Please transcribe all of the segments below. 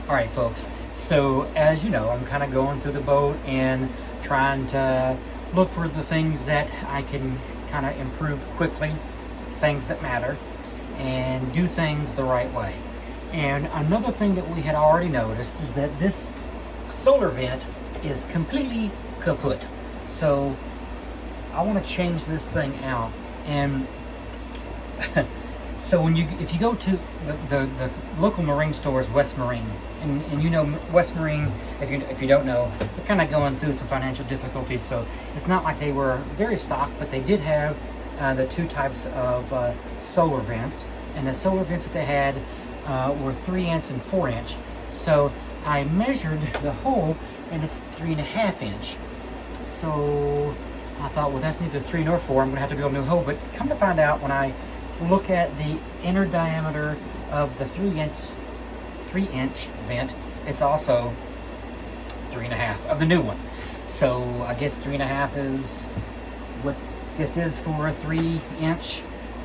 All right, folks. So as you know, I'm kind of going through the boat and trying to look for the things that I can kind of improve quickly, things that matter, and do things the right way. And another thing that we had already noticed is that this solar vent is completely kaput. So I want to change this thing out. And so if you go to the local marine stores, West Marine, and you know West Marine, if you don't know, they're kind of going through some financial difficulties. So it's not like they were very stocked, but they did have the two types of solar vents, and the solar vents that they had were 3" and 4". So I measured the hole, and it's 3.5". So I thought, well, that's neither 3 nor 4. I'm gonna have to build a new hole. But come to find out, when I look at the inner diameter of the 3" vent, it's also 3.5 of the new one. So I guess 3.5 is what this is for a 3"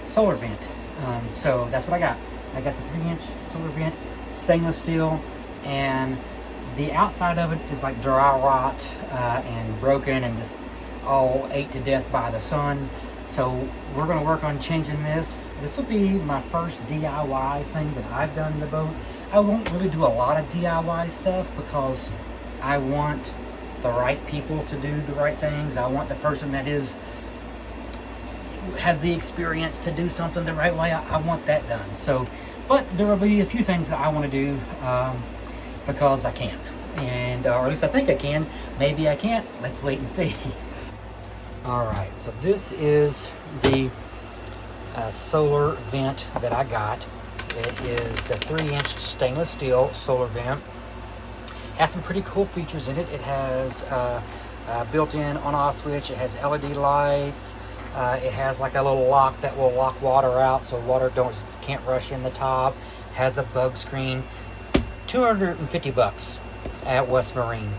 solar vent. So that's what I got. I got the 3" solar vent, stainless steel, and the outside of it is like dry rot and broken and just all ate to death by the sun. So we're going to work on changing this. This will be my first DIY thing that I've done in the boat. I won't really do a lot of DIY stuff because I want the right people to do the right things. I want the person that has the experience to do something the right way. I want that done. So, but there will be a few things that I want to do because I can, and or at least I think I can. Maybe I can't. Let's wait and see. All right, so this is the solar vent that I got. It is the 3" stainless steel solar vent. Has some pretty cool features in it. It has built-in on-off switch. It has LED lights. It has like a little lock that will lock water out, so water can't rush in the top. Has a bug screen. $250 at West Marine.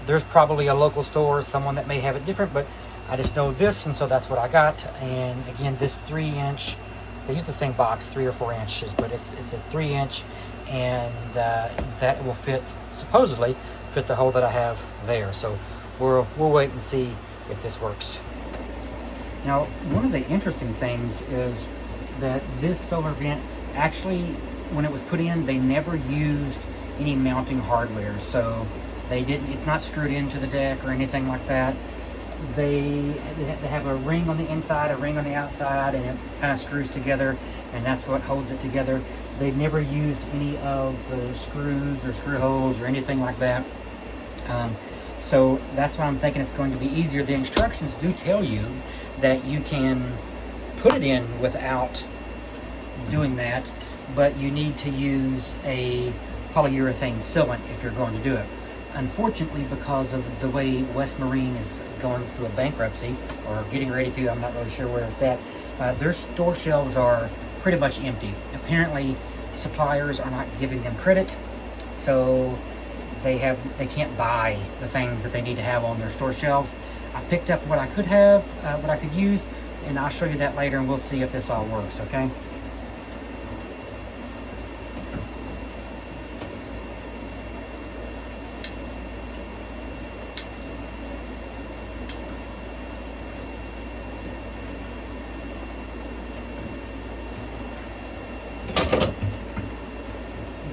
There's probably a local store, someone that may have it different, but I just know this, and so that's what I got. And again, this 3". They use the same box, 3 or 4 inches, but it's a 3", and that will supposedly fit the hole that I have there. So we'll wait and see if this works. Now, one of the interesting things is that this solar vent actually, when it was put in, they never used any mounting hardware. So it's not screwed into the deck or anything like that. They have a ring on the inside, a ring on the outside, and it kind of screws together, and that's what holds it together. They've never used any of the screws or screw holes or anything like that. So that's why I'm thinking it's going to be easier. The instructions do tell you that you can put it in without doing that, but you need to use a polyurethane sealant if you're going to do it. Unfortunately, because of the way West Marine is going through a bankruptcy, or getting ready to, I'm not really sure where it's at, their store shelves are pretty much empty. Apparently, suppliers are not giving them credit, so they can't buy the things that they need to have on their store shelves. I picked up what I could have, what I could use, and I'll show you that later, and we'll see if this all works, okay?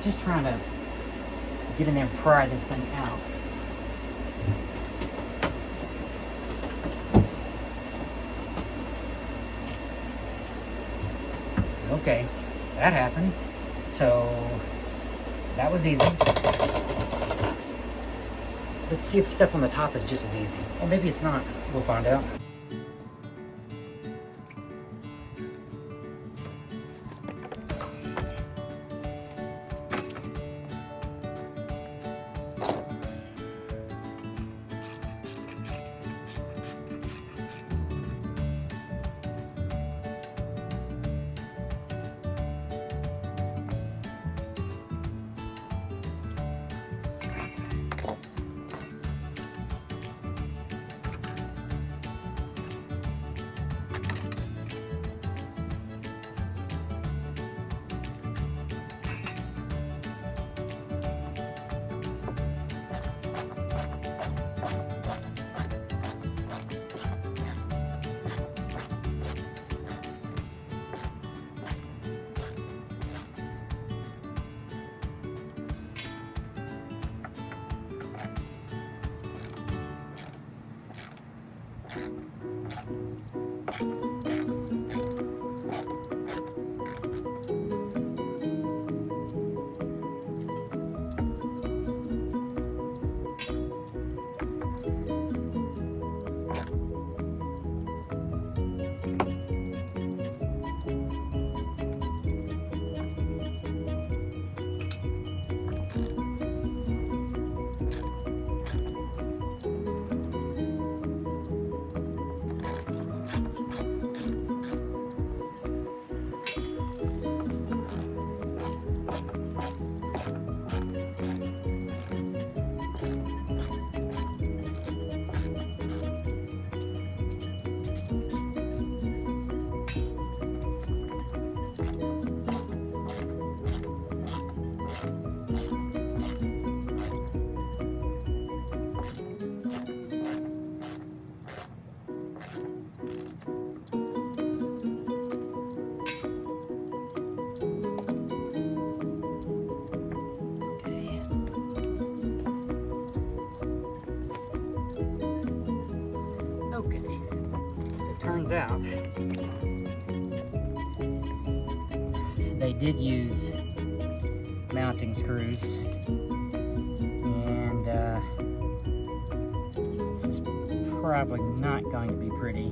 Just trying to get in there and pry this thing out. Okay, that happened. So that was easy. Let's see if stuff on the top is just as easy. Or maybe it's not. We'll find out. out, they did use mounting screws, and this is probably not going to be pretty.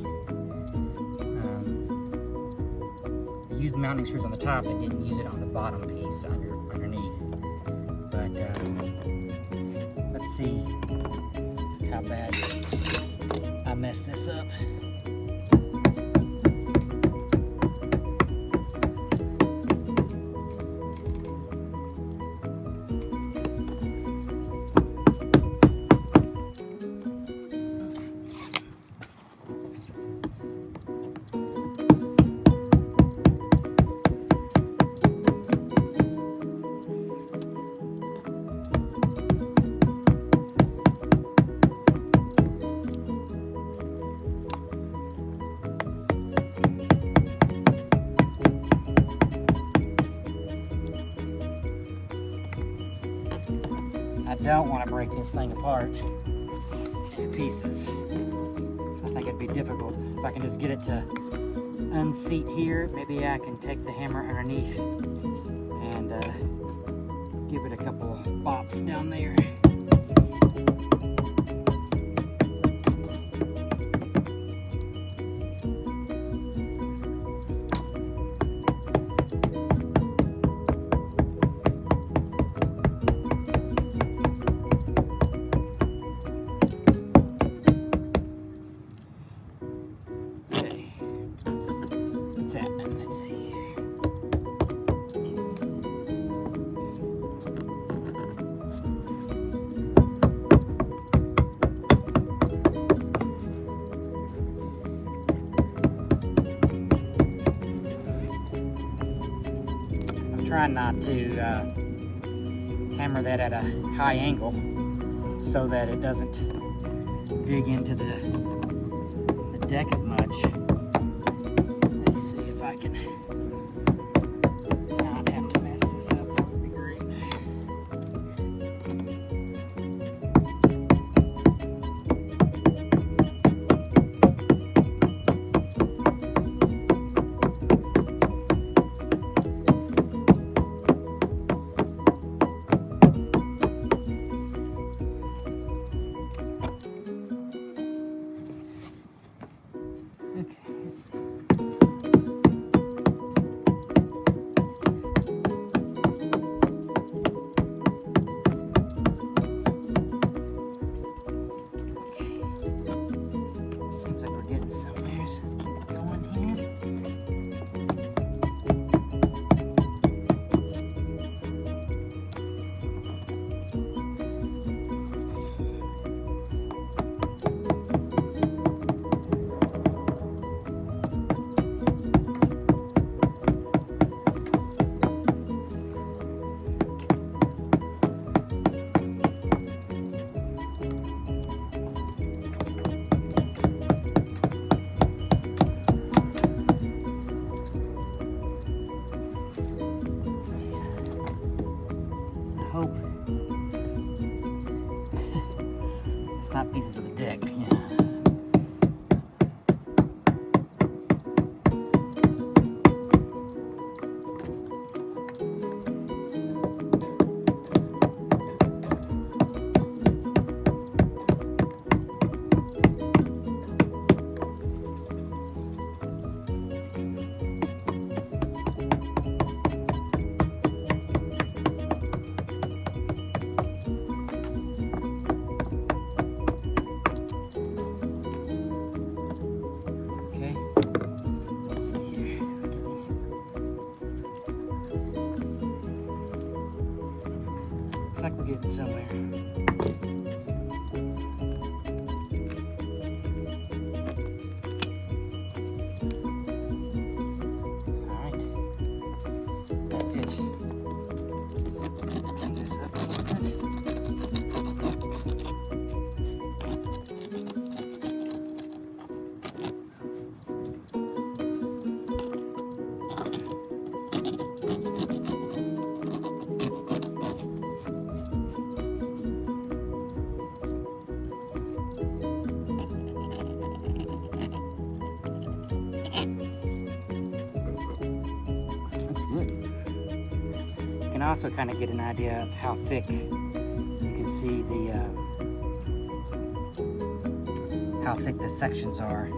They used the mounting screws on the top, they didn't use it on the bottom piece underneath. But let's see how bad I messed this up. I don't want to break this thing apart into pieces. I think it'd be difficult. If I can just get it to unseat here, maybe I can take the hammer underneath and give it a couple bops down there. Let's see. Trying not to hammer that at a high angle so that it doesn't dig into the deck as much. Let's see if I can not have to mess this up. That would be great. Hope it's not pieces of the deck. Yeah. Looks like we're getting somewhere. Alright. That's it. Clean this up a little bit. also kind of get an idea of how thick. You can see how thick the sections are.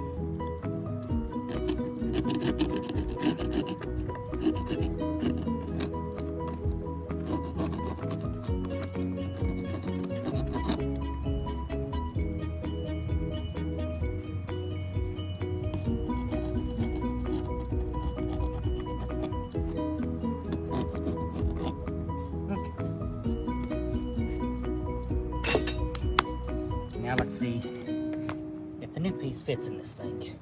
Now let's see if the new piece fits in this thing.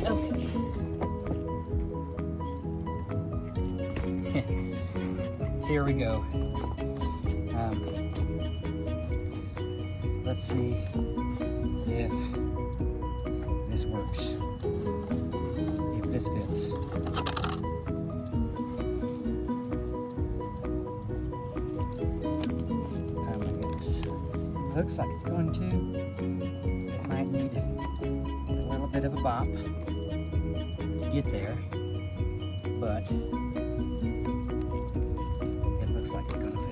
Okay. Here we go. Let's see if this works. This fits. Oh my goodness. Looks like it's going to. It might need a little bit of a bop to get there, but it looks like it's going to fit.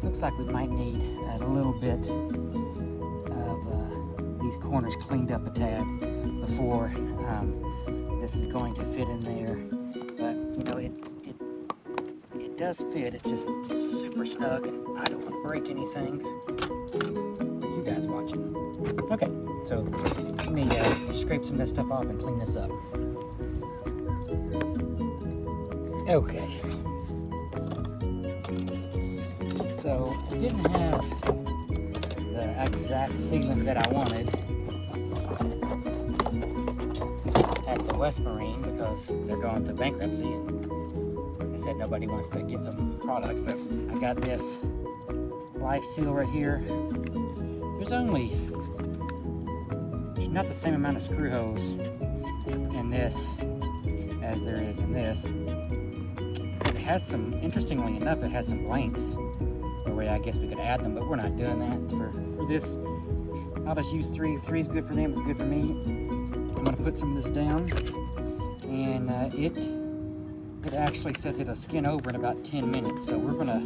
Looks like we might need a little bit of these corners cleaned up a tad before this is going to fit in there. But you know, it does fit. It's just super snug, and I don't want to break anything. You guys watching? Okay, so let me scrape some of this stuff off and clean this up. Okay. So I didn't have the exact sealant that I wanted at the West Marine because they're going through bankruptcy, and they said nobody wants to give them products. But I got this life seal right here. There's not the same amount of screw holes in this as there is in this. It has some, interestingly enough, it has some blanks. I guess we could add them, but we're not doing that for this. I'll just use 3. If 3 is good for them, it's good for me. I'm going to put some of this down, and it actually says it'll skin over in about 10 minutes. So we're going to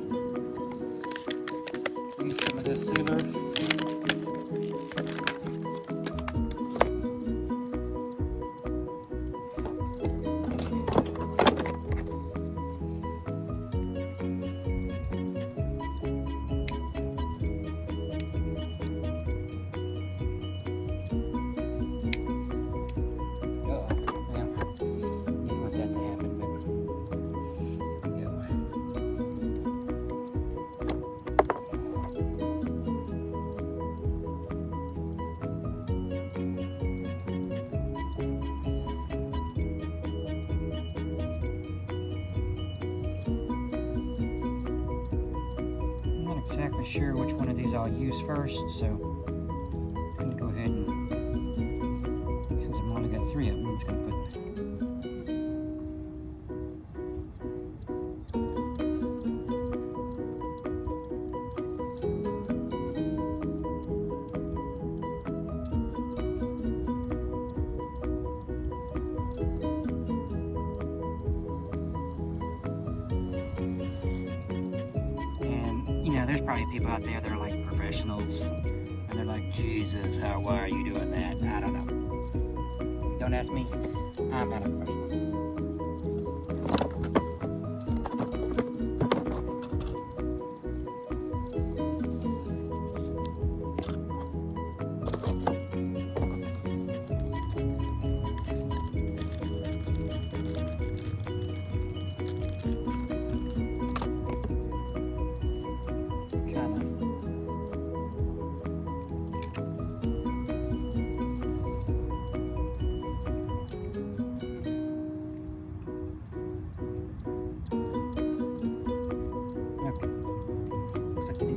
use some of this sealer. Exactly sure which one of these I'll use first, so I'm going to go ahead and, since I've only got 3 of them, I'm just going to put there's probably people out there that are like professionals, and they're like, Jesus, why are you doing that? I don't know. Don't ask me. I'm not a professional.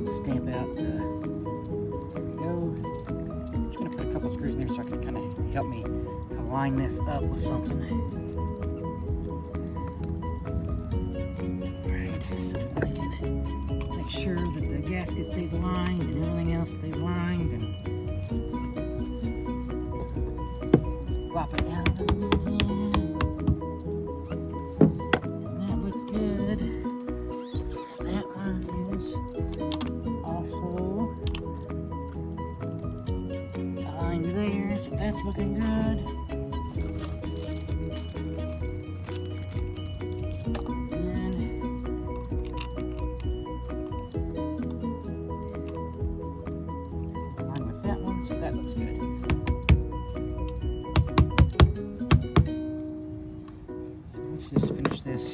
Stamp out the, there we go. I'm just going to put a couple screws in there so I can kind of help me to line this up with something. Alright, so I can make sure that the gasket stays aligned and everything else stays aligned. And just plop it down a little bit here. And that looks good. That one is aligned there, so that's looking good. And aligned with that one, so that looks good. So let's just finish this.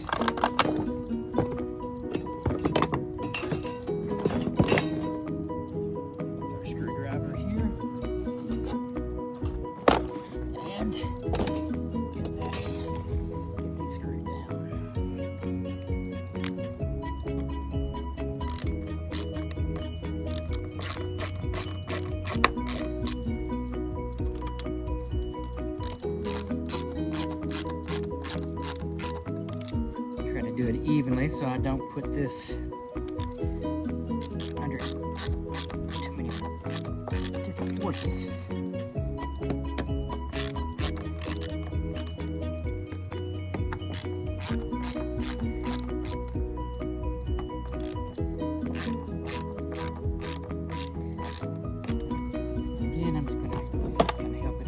Do it evenly so I don't put this under too many different forces. Again, I'm just going to help it.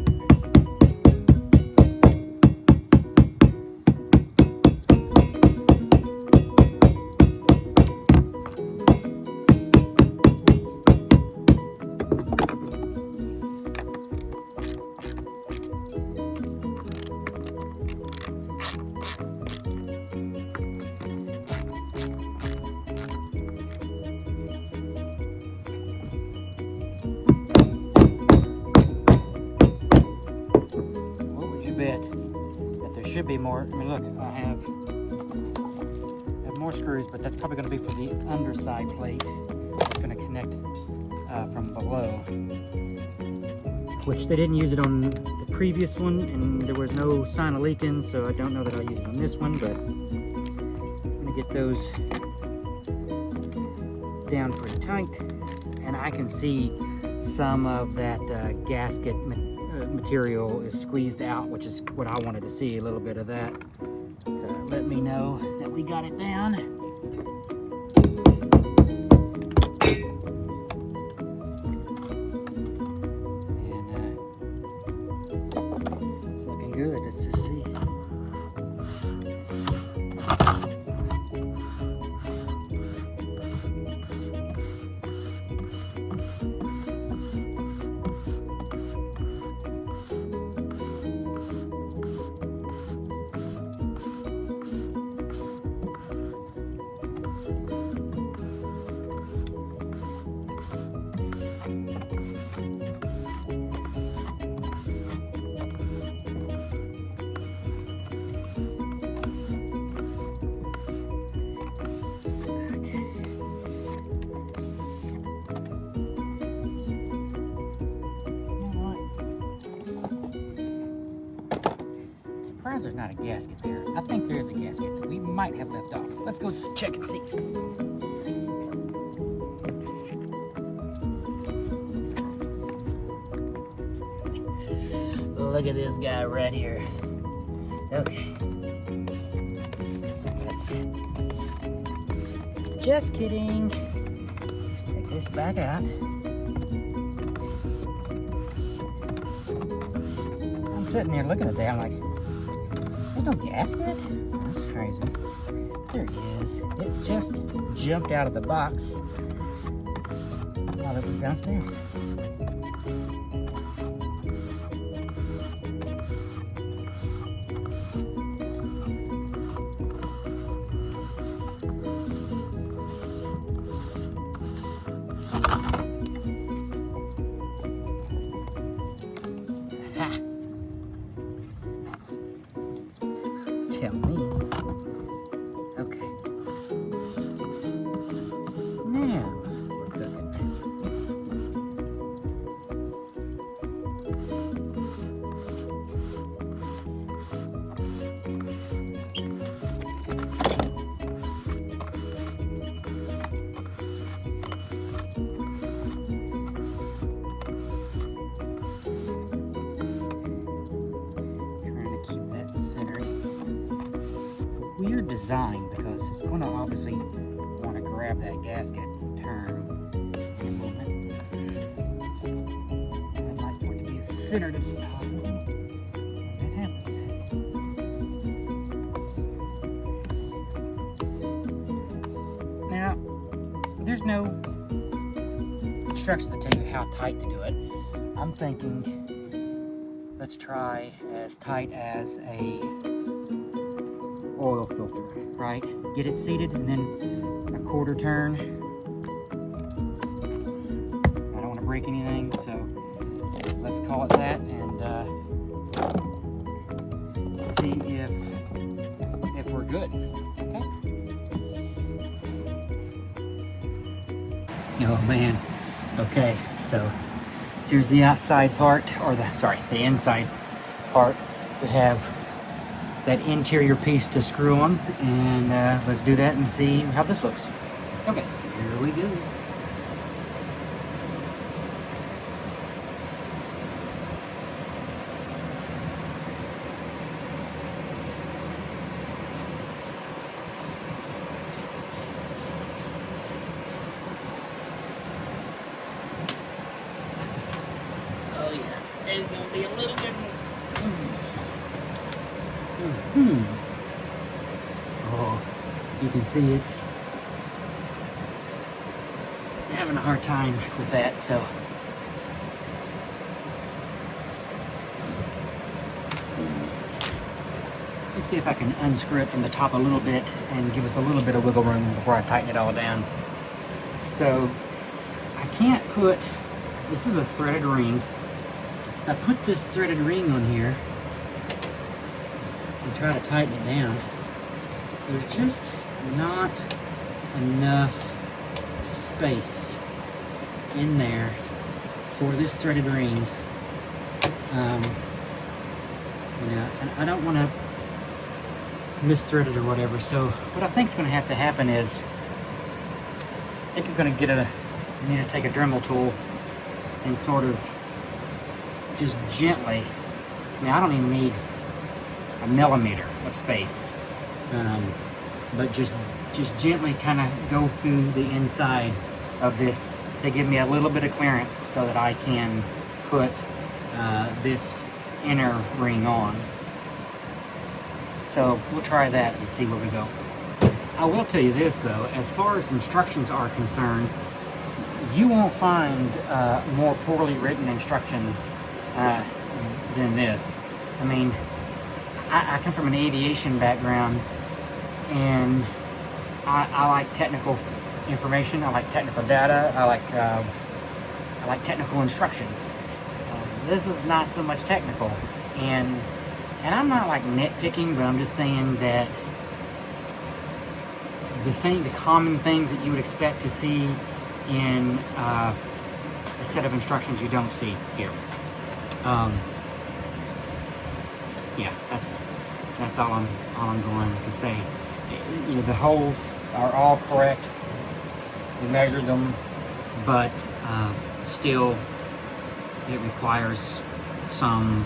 Bet that there should be more. I mean, look, I have more screws, but that's probably going to be for the underside plate. It's going to connect from below, which they didn't use it on the previous one, and there was no sign of leaking, so I don't know that I'll use it on this one, but I'm going to get those down pretty tight, and I can see some of that gasket material is squeezed out, which is what I wanted to see, a little bit of that. Let me know that we got it down. And it's looking good. Let's just see. surprised there's not a gasket there. I think there's a gasket that we might have left off. Let's go check and see. Look at this guy right here. Okay. Just kidding. Let's take this back out. sitting there looking at that, I'm like, there's no gasket? That's crazy. There it is. It just jumped out of the box while it was downstairs. Ha! Tell me. Okay. Now we're cooking. Weird design because it's going to obviously want to grab that gasket and turn in a moment. I'd like for it to be as centered as possible when that happens. Now, there's no instructions to tell you how tight to do it. I'm thinking let's try as tight as a oil filter, right? Get it seated and then a quarter turn. I don't want to break anything, so let's call it that and see if we're good. Okay. Oh man. Okay, so here's the outside part, or the inside part. We have that interior piece to screw on, and let's do that and see how this looks. Okay, here we go. Oh yeah, it's gonna be a little bit more. Oh, you can see it's having a hard time with that, so let's see if I can unscrew it from the top a little bit and give us a little bit of wiggle room before I tighten it all down. So I can't put, this is a threaded ring. If I put this threaded ring on here and try to tighten it down, there's just not enough space in there for this threaded ring. You know, and I don't want to misthread it or whatever. So what I think is going to have to happen is, I think I'm going to need to take a Dremel tool and sort of just gently, I mean, I don't even need a millimeter of space, but just gently kind of go through the inside of this to give me a little bit of clearance so that I can put this inner ring on. So we'll try that and see where we go. I will tell you this though, as far as instructions are concerned, you won't find more poorly written instructions than this. I mean, I come from an aviation background, and I like technical information. I like technical data. I like technical instructions. This is not so much technical, and I'm not like nitpicking, but I'm just saying that the common things that you would expect to see in a set of instructions you don't see here. Yeah, that's all I'm going to say. You know, the holes are all correct. We measured them, but still, it requires some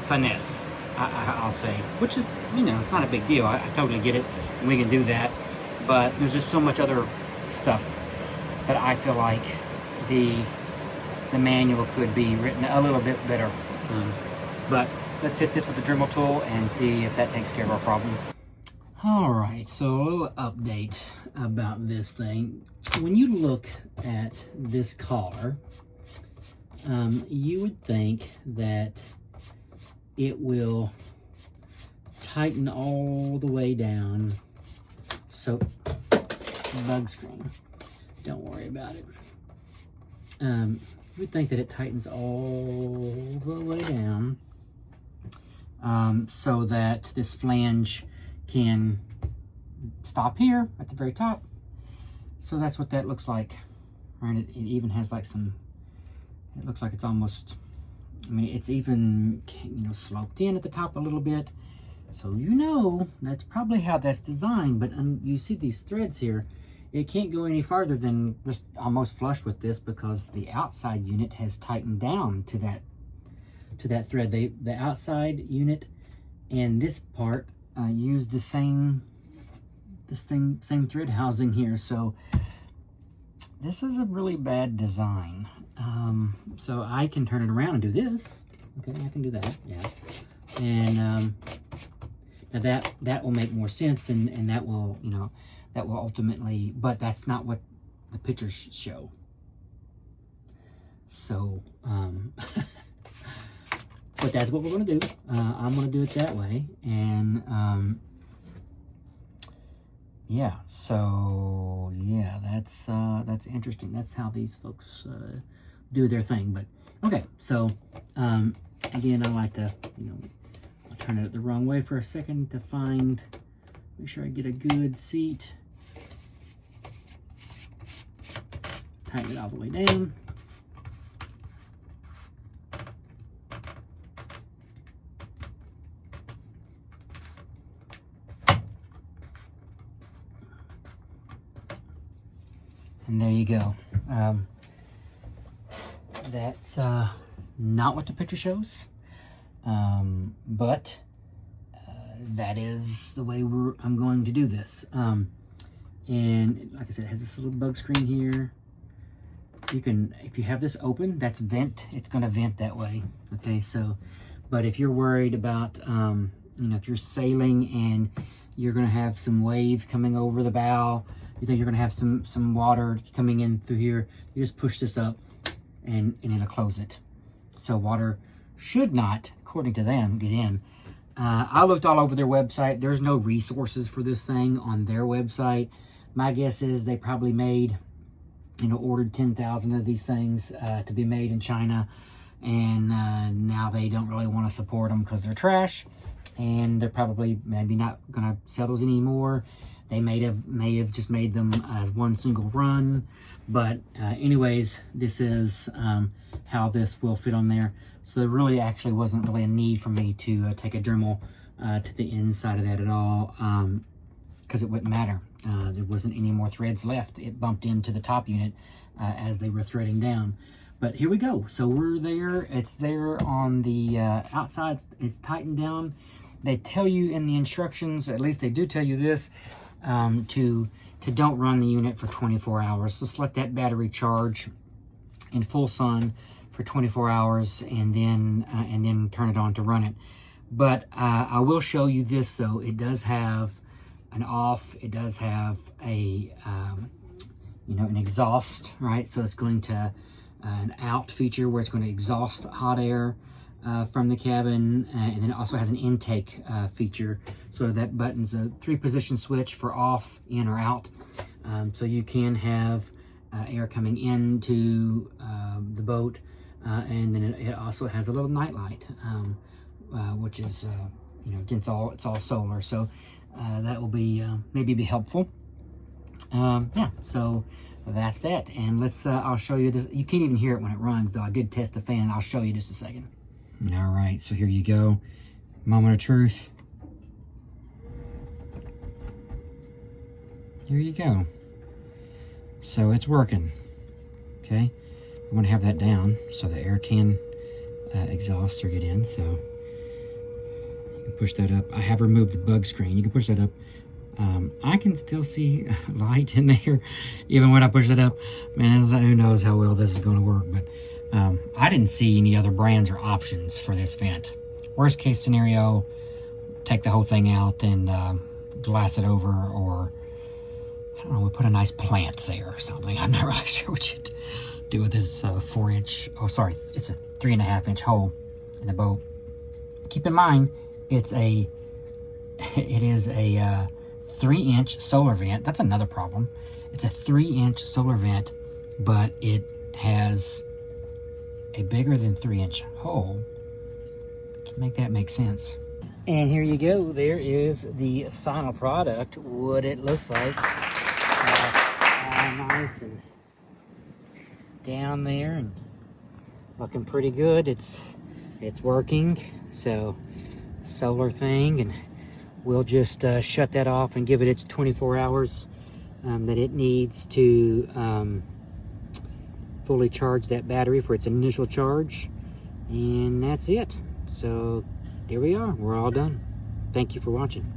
finesse, I'll say, which is, you know, it's not a big deal. I totally get it, and we can do that. But there's just so much other stuff that I feel like the manual could be written a little bit better. But let's hit this with the Dremel tool and see if that takes care of our problem. All right, so a little update about this thing. When you look at this collar, you would think that it will tighten all the way down. So, bug screen, don't worry about it. You would think that it tightens all the way down so that this flange can stop here at the very top. So that's what that looks like. Right? It even has like some, it looks like it's almost, I mean, it's even, you know, sloped in at the top a little bit. So you know, that's probably how that's designed, but you see these threads here, it can't go any farther than just almost flush with this because the outside unit has tightened down to that thread. The outside unit and this part use the same thread housing here. So this is a really bad design. So I can turn it around and do this. Okay, I can do that, yeah. And now that will make more sense, and that will, you know, that will ultimately, but that's not what the pictures show. So, but that's what we're gonna do. I'm gonna do it that way, and yeah. So yeah, that's interesting. That's how these folks do their thing. But okay, so again, I like to, you know, I'll turn it the wrong way for a second to find, make sure I get a good seat. Tighten it all the way down. And there you go. That's not what the picture shows, but that is the way I'm going to do this. And like I said, it has this little bug screen here. You can, if you have this open, that's vent. It's going to vent that way. Okay, so, but if you're worried about, you know, if you're sailing and you're going to have some waves coming over the bow, you think you're going to have some water coming in through here, you just push this up and it'll close it. So water should not, according to them, get in. I looked all over their website. There's no resources for this thing on their website. My guess is they probably made, you know, ordered 10,000 of these things to be made in China, and now they don't really want to support them because they're trash, and they're probably maybe not going to sell those anymore. They may have just made them as one single run, but anyways, this is how this will fit on there. So there really actually wasn't really a need for me to take a Dremel to the inside of that at all, because it wouldn't matter. There wasn't any more threads left. It bumped into the top unit as they were threading down. But here we go. So we're there. It's there on the outside. It's tightened down. They tell you in the instructions, at least they do tell you this, to don't run the unit for 24 hours. Just let that battery charge in full sun for 24 hours and then turn it on to run it. But I will show you this though. It does have an off. It does have a you know, an exhaust, right? So it's going to an out feature where it's going to exhaust hot air from the cabin, and then it also has an intake feature. So that button's a 3-position switch for off, in, or out. So you can have air coming into the boat, and then it also has a little night light, which is you know, again, it's all solar. So that will be maybe be helpful. Yeah. So that's that. And let's I'll show you this. You can't even hear it when it runs, though. I did test the fan. I'll show you just a second. All right, so here you go. Moment of truth. Here you go. So it's working. Okay, I'm going to have that down so the air can exhaust or get in. So you can push that up. I have removed the bug screen. You can push that up. I can still see light in there even when I push it up. Man, who knows how well this is going to work, but I didn't see any other brands or options for this vent. Worst case scenario, take the whole thing out and glass it over, or I don't know, we put a nice plant there or something. I'm not really sure what you'd do with this 4-inch, oh sorry, it's a 3.5-inch hole in the boat. Keep in mind, it is a 3-inch solar vent. That's another problem. It's a 3-inch solar vent, but it has a bigger than 3-inch hole to make that make sense. And here you go. There is the final product, what it looks like. All nice and down there and looking pretty good. It's working. So solar thing, and we'll just shut that off and give it its 24 hours that it needs to fully charge that battery for its initial charge, and that's it. So there we are, we're all done. Thank you for watching.